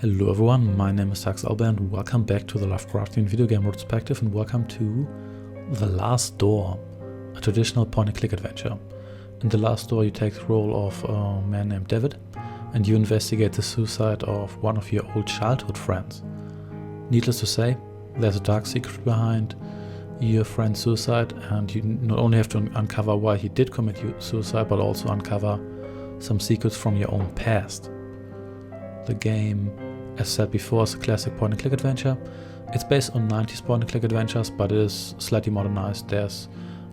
Hello everyone, my name is Alba and welcome back to the Lovecraftian Video Game Retrospective, and welcome to The Last Door, a traditional point-and-click adventure. In The Last Door you take the role of a man named David and you investigate the suicide of one of your old childhood friends. Needless to say, there's a dark secret behind your friend's suicide, and you not only have to uncover why he did commit suicide, but also uncover some secrets from your own past. The game, as said before, is a classic point-and-click adventure. It's based on 90s point-and-click adventures, but it is slightly modernized. There's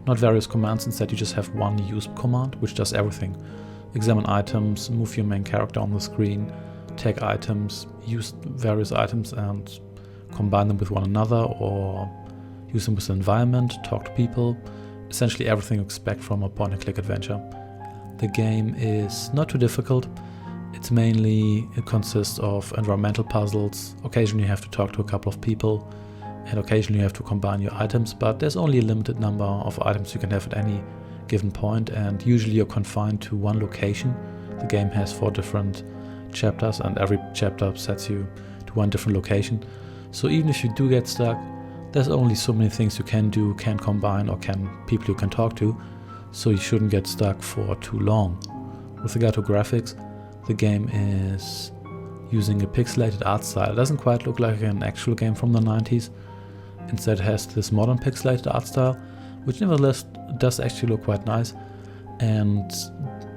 not various commands, instead you just have one use command, which does everything. Examine items, move your main character on the screen, take items, use various items and combine them with one another, or use them with the environment, talk to people. Essentially everything you expect from a point-and-click adventure. The game is not too difficult. It consists of environmental puzzles. Occasionally you have to talk to a couple of people, and occasionally you have to combine your items, but there's only a limited number of items you can have at any given point, and usually you're confined to one location. The game has 4 different chapters, and every chapter sets you to one different location. So even if you do get stuck, there's only so many things you can do, can combine, or people you can talk to, so you shouldn't get stuck for too long. With regard to graphics, the game is using a pixelated art style. It doesn't quite look like an actual game from the 90s. Instead it has this modern pixelated art style, which nevertheless does actually look quite nice. And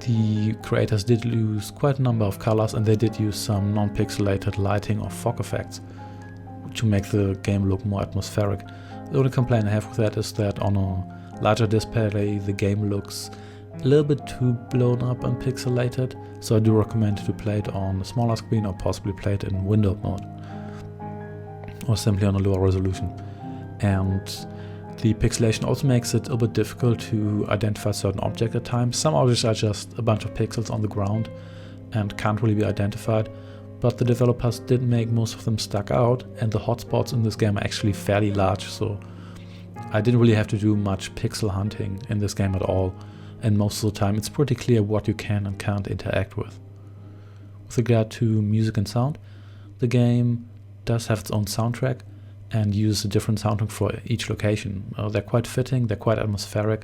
the creators did use quite a number of colors, and they did use some non-pixelated lighting or fog effects to make the game look more atmospheric. The only complaint I have with that is that on a larger display the game looks a little bit too blown up and pixelated, so I do recommend to play it on a smaller screen, or possibly play it in window mode, or simply on a lower resolution. And the pixelation also makes it a bit difficult to identify certain objects at times. Some objects are just a bunch of pixels on the ground and can't really be identified, but the developers did make most of them stuck out, and the hotspots in this game are actually fairly large, so I didn't really have to do much pixel hunting in this game at all. And most of the time it's pretty clear what you can and can't interact with. With regard to music and sound, the game does have its own soundtrack and uses a different soundtrack for each location. They're quite fitting, they're quite atmospheric,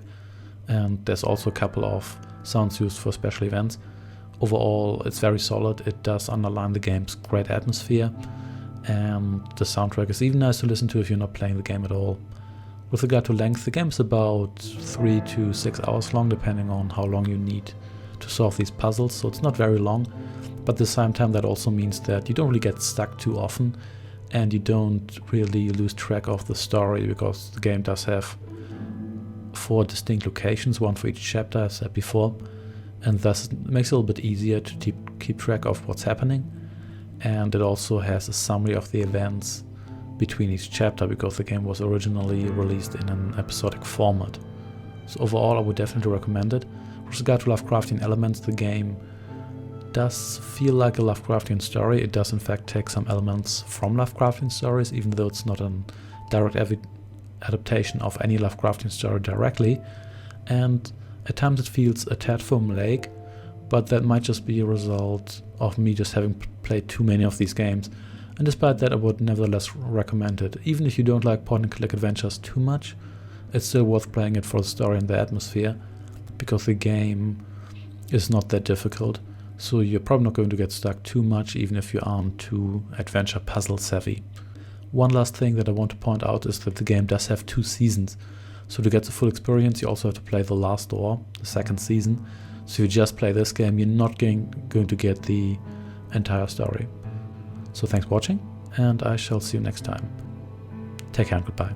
and there's also a couple of sounds used for special events. Overall it's very solid. It does underline the game's great atmosphere, and the soundtrack is even nice to listen to if you're not playing the game at all. With regard to length, the game is about 3 to 6 hours long, depending on how long you need to solve these puzzles, so it's not very long, but at the same time that also means that you don't really get stuck too often, and you don't really lose track of the story, because the game does have 4 distinct locations, one for each chapter, as I said before, and thus it makes it a little bit easier to keep track of what's happening. And it also has a summary of the events between each chapter, because the game was originally released in an episodic format. So overall I would definitely recommend it. With regard to Lovecraftian elements, the game does feel like a Lovecraftian story. It does in fact take some elements from Lovecraftian stories, even though it's not a direct adaptation of any Lovecraftian story directly, and at times it feels a tad formulaic, but that might just be a result of me just having played too many of these games. And despite that, I would nevertheless recommend it. Even if you don't like point-and-click adventures too much, it's still worth playing it for the story and the atmosphere, because the game is not that difficult, so you're probably not going to get stuck too much, even if you aren't too adventure puzzle savvy. One last thing that I want to point out is that the game does have 2 seasons, so to get the full experience you also have to play The Last Door, the 2nd season. So if you just play this game, you're not going to get the entire story. So thanks for watching, and I shall see you next time. Take care and goodbye.